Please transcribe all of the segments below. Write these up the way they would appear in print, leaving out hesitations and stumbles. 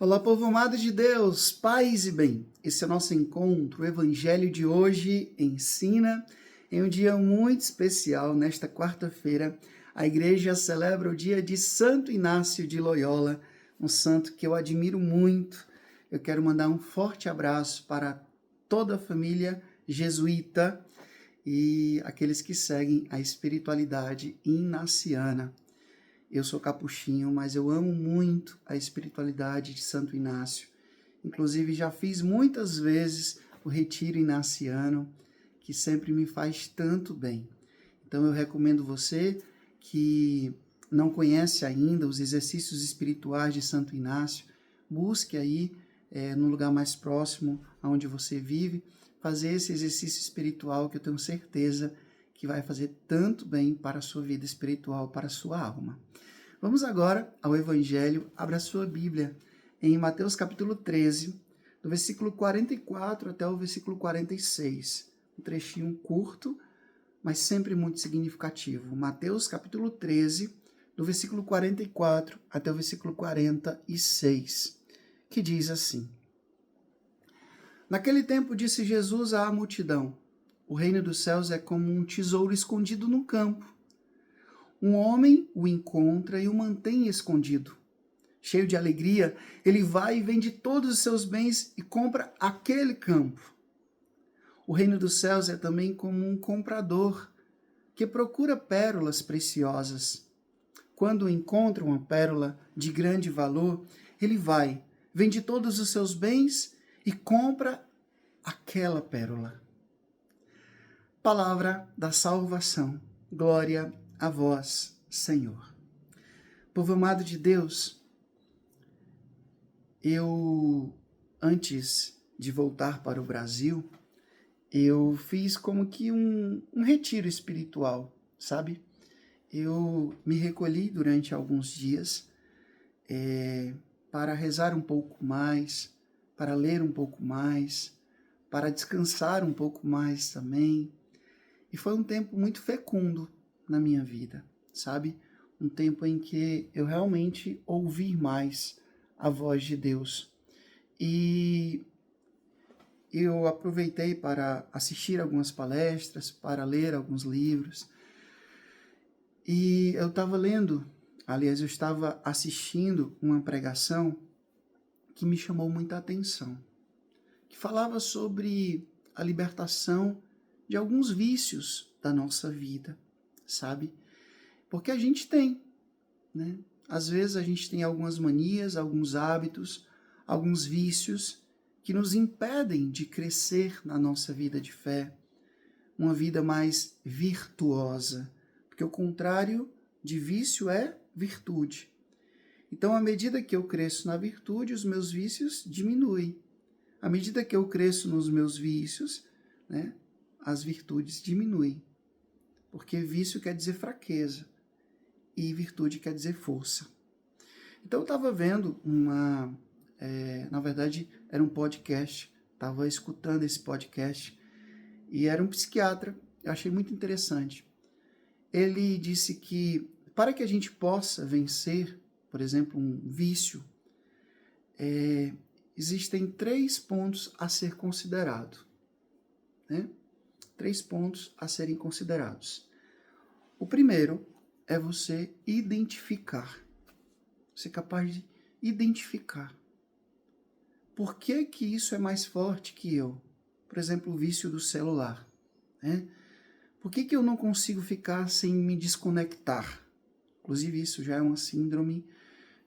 Olá, povo amado de Deus, paz e bem. Esse é o nosso encontro. O Evangelho de hoje ensina em um dia muito especial. Nesta quarta-feira, a igreja celebra o dia de Santo Inácio de Loyola, um santo que eu admiro muito. Eu quero mandar um forte abraço para toda a família jesuíta e aqueles que seguem a espiritualidade inaciana. Eu sou capuchinho, mas eu amo muito a espiritualidade de Santo Inácio. Inclusive, já fiz muitas vezes o retiro inaciano, que sempre me faz tanto bem. Então, eu recomendo você que não conhece ainda os exercícios espirituais de Santo Inácio, busque aí, no lugar mais próximo aonde você vive, fazer esse exercício espiritual que eu tenho certeza que vai fazer tanto bem para a sua vida espiritual, para a sua alma. Vamos agora ao Evangelho. Abra a sua Bíblia em Mateus capítulo 13, do versículo 44 até o versículo 46. Um trechinho curto, mas sempre muito significativo. Mateus capítulo 13, do versículo 44 até o versículo 46, que diz assim: Naquele tempo disse Jesus à multidão: O reino dos céus é como um tesouro escondido no campo. Um homem o encontra e o mantém escondido. Cheio de alegria, ele vai e vende todos os seus bens e compra aquele campo. O reino dos céus é também como um comprador que procura pérolas preciosas. Quando encontra uma pérola de grande valor, ele vai, vende todos os seus bens e compra aquela pérola. Palavra da salvação. Glória a vós, Senhor. Povo amado de Deus, antes de voltar para o Brasil, eu fiz como que um retiro espiritual, sabe? Eu me recolhi durante alguns dias para rezar um pouco mais, para ler um pouco mais, para descansar um pouco mais também. E foi um tempo muito fecundo na minha vida, sabe? Um tempo em que eu realmente ouvi mais a voz de Deus. E eu aproveitei para assistir algumas palestras, para ler alguns livros. E eu estava eu estava assistindo uma pregação que me chamou muita atenção, que falava sobre a libertação de alguns vícios da nossa vida, sabe? Porque a gente tem, né? Às vezes a gente tem algumas manias, alguns hábitos, alguns vícios que nos impedem de crescer na nossa vida de fé, uma vida mais virtuosa, porque o contrário de vício é virtude. Então, à medida que eu cresço na virtude, os meus vícios diminuem. À medida que eu cresço nos meus vícios, né, as virtudes diminuem. Porque vício quer dizer fraqueza e virtude quer dizer força. Então eu estava vendo na verdade era um podcast, estava escutando esse podcast e era um psiquiatra, eu achei muito interessante. Ele disse que para que a gente possa vencer, por exemplo, um vício, existem 3 pontos a ser considerado, né? 3 pontos a serem considerados. O primeiro é você identificar. Ser capaz de identificar. Por que que isso é mais forte que eu? Por exemplo, o vício do celular, né? Por que que eu não consigo ficar sem me desconectar? Inclusive, isso já é uma síndrome,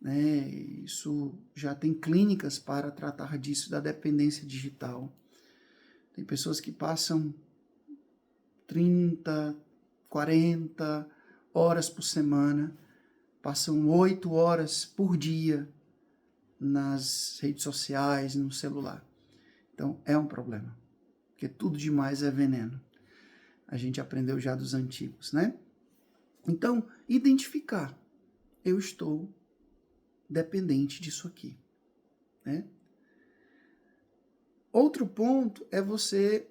né? Isso já tem clínicas para tratar disso, da dependência digital. Tem pessoas que passam 30, 40 horas por semana, passam 8 horas por dia nas redes sociais, no celular. Então, é um problema, porque tudo demais é veneno. A gente aprendeu já dos antigos, né? Então, identificar. Eu estou dependente disso aqui, né? Outro ponto é você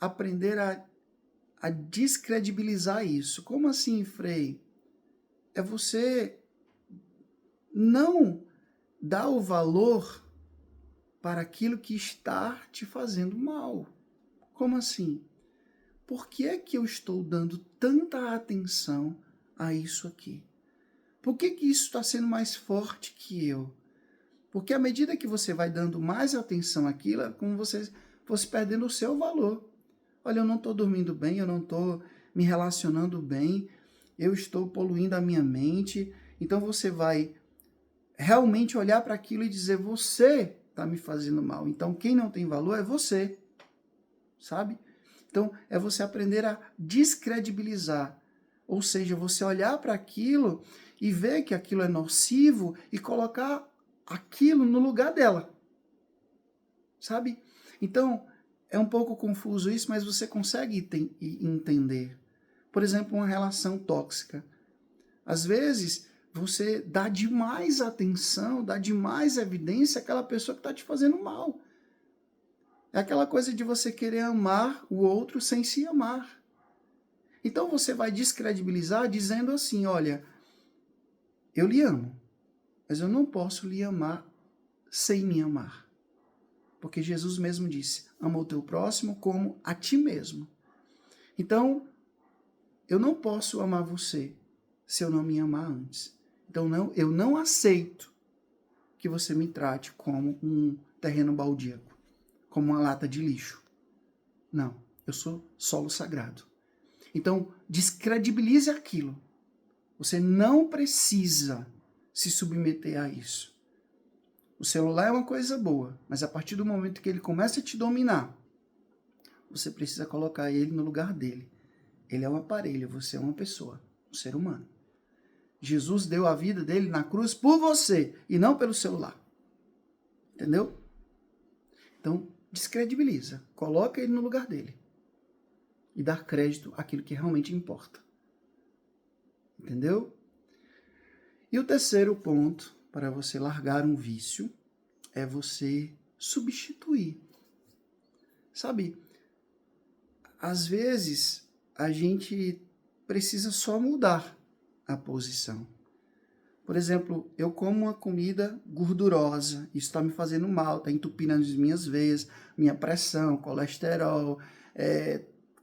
aprender a descredibilizar isso. Como assim, Frei? É você não dá o valor para aquilo que está te fazendo mal. Como assim? Por que é que eu estou dando tanta atenção a isso aqui? Por que que isso está sendo mais forte que eu? Porque à medida que você vai dando mais atenção àquilo, é como você fosse perdendo o seu valor. Olha, eu não estou dormindo bem, eu não estou me relacionando bem, eu estou poluindo a minha mente. Então você vai realmente olhar para aquilo e dizer, você está me fazendo mal. Então quem não tem valor é você, sabe? Então é você aprender a descredibilizar. Ou seja, você olhar para aquilo e ver que aquilo é nocivo e colocar aquilo no lugar dela, sabe? Então, é um pouco confuso isso, mas você consegue entender. Por exemplo, uma relação tóxica. Às vezes, você dá demais atenção, dá demais evidência àquela pessoa que está te fazendo mal. É aquela coisa de você querer amar o outro sem se amar. Então, você vai descredibilizar dizendo assim, olha, eu lhe amo, mas eu não posso lhe amar sem me amar. Porque Jesus mesmo disse, ama o teu próximo como a ti mesmo. Então, eu não posso amar você se eu não me amar antes. Então, eu não aceito que você me trate como um terreno baldíaco, como uma lata de lixo. Não, eu sou solo sagrado. Então, descredibilize aquilo. Você não precisa se submeter a isso. O celular é uma coisa boa, mas a partir do momento que ele começa a te dominar, você precisa colocar ele no lugar dele. Ele é um aparelho, você é uma pessoa, um ser humano. Jesus deu a vida dele na cruz por você e não pelo celular. Entendeu? Então, descredibiliza. Coloca ele no lugar dele. E dá crédito àquilo que realmente importa. Entendeu? E o terceiro ponto para você largar um vício é você substituir. Sabe, às vezes a gente precisa só mudar a posição. Por exemplo, eu como uma comida gordurosa, isso está me fazendo mal, está entupindo as minhas veias, minha pressão, colesterol,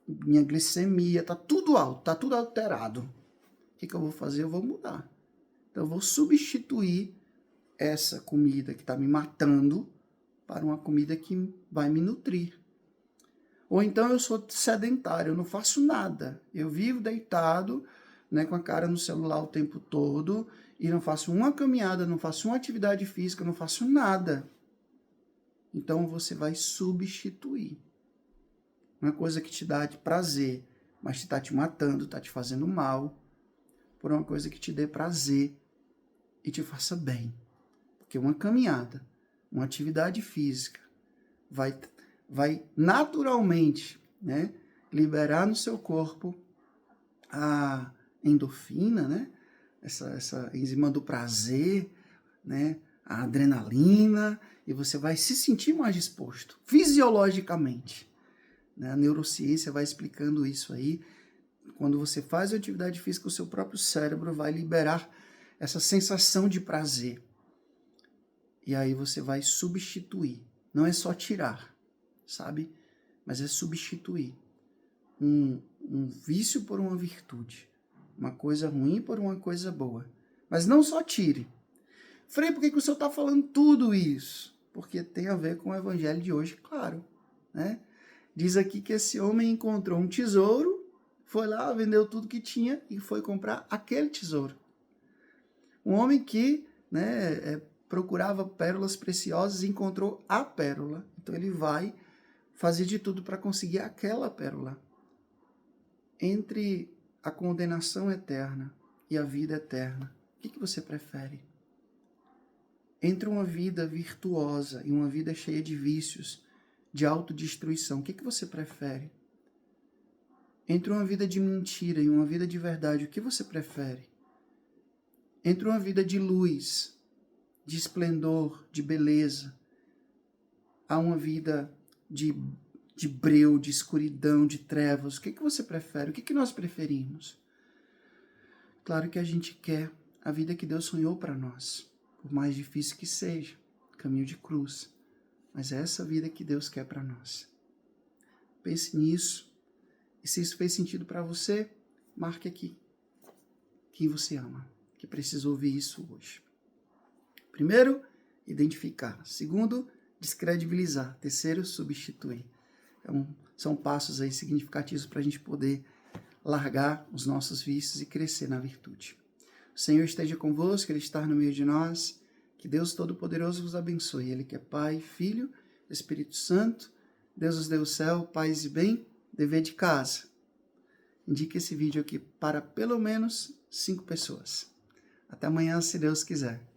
minha glicemia, está tudo alto, está tudo alterado. O que eu vou fazer? Eu vou mudar. Então eu vou substituir essa comida que está me matando para uma comida que vai me nutrir. Ou então eu sou sedentário, eu não faço nada. Eu vivo deitado, né, com a cara no celular o tempo todo e não faço uma caminhada, não faço uma atividade física, não faço nada. Então você vai substituir. Uma coisa que te dá de prazer, mas está te matando, está te fazendo mal, por uma coisa que te dê prazer e te faça bem. Porque uma caminhada, uma atividade física vai naturalmente, né, liberar no seu corpo a endorfina, né, essa enzima do prazer, né, a adrenalina, e você vai se sentir mais disposto, fisiologicamente. Né? A neurociência vai explicando isso aí. Quando você faz a atividade física, o seu próprio cérebro vai liberar essa sensação de prazer. E aí você vai substituir. Não é só tirar, sabe? Mas é substituir um vício por uma virtude. Uma coisa ruim por uma coisa boa. Mas não só tire. Frei, por que o senhor está falando tudo isso? Porque tem a ver com o evangelho de hoje, claro. Né? Diz aqui que esse homem encontrou um tesouro, foi lá, vendeu tudo que tinha e foi comprar aquele tesouro. Um homem que, né, procurava pérolas preciosas e encontrou a pérola. Então ele vai fazer de tudo para conseguir aquela pérola. Entre a condenação eterna e a vida eterna, o que você prefere? Entre uma vida virtuosa e uma vida cheia de vícios, de autodestruição, o que você prefere? Entre uma vida de mentira e uma vida de verdade, o que você prefere? Entre uma vida de luz, de esplendor, de beleza, a uma vida de breu, de escuridão, de trevas, o que você prefere? O que nós preferimos? Claro que a gente quer a vida que Deus sonhou para nós. por mais difícil que seja, caminho de cruz. Mas é essa vida que Deus quer para nós. Pense nisso. E se isso fez sentido para você, marque aqui quem você ama, que precisa ouvir isso hoje. Primeiro, identificar. Segundo, descredibilizar. Terceiro, substituir. Então, são passos aí significativos para a gente poder largar os nossos vícios e crescer na virtude. O Senhor esteja convosco, Ele está no meio de nós. Que Deus Todo-Poderoso vos abençoe. Ele que é Pai, Filho, Espírito Santo. Deus nos deu o céu, paz e bem. Dever de casa. Indique esse vídeo aqui para pelo menos 5 pessoas. Até amanhã, se Deus quiser.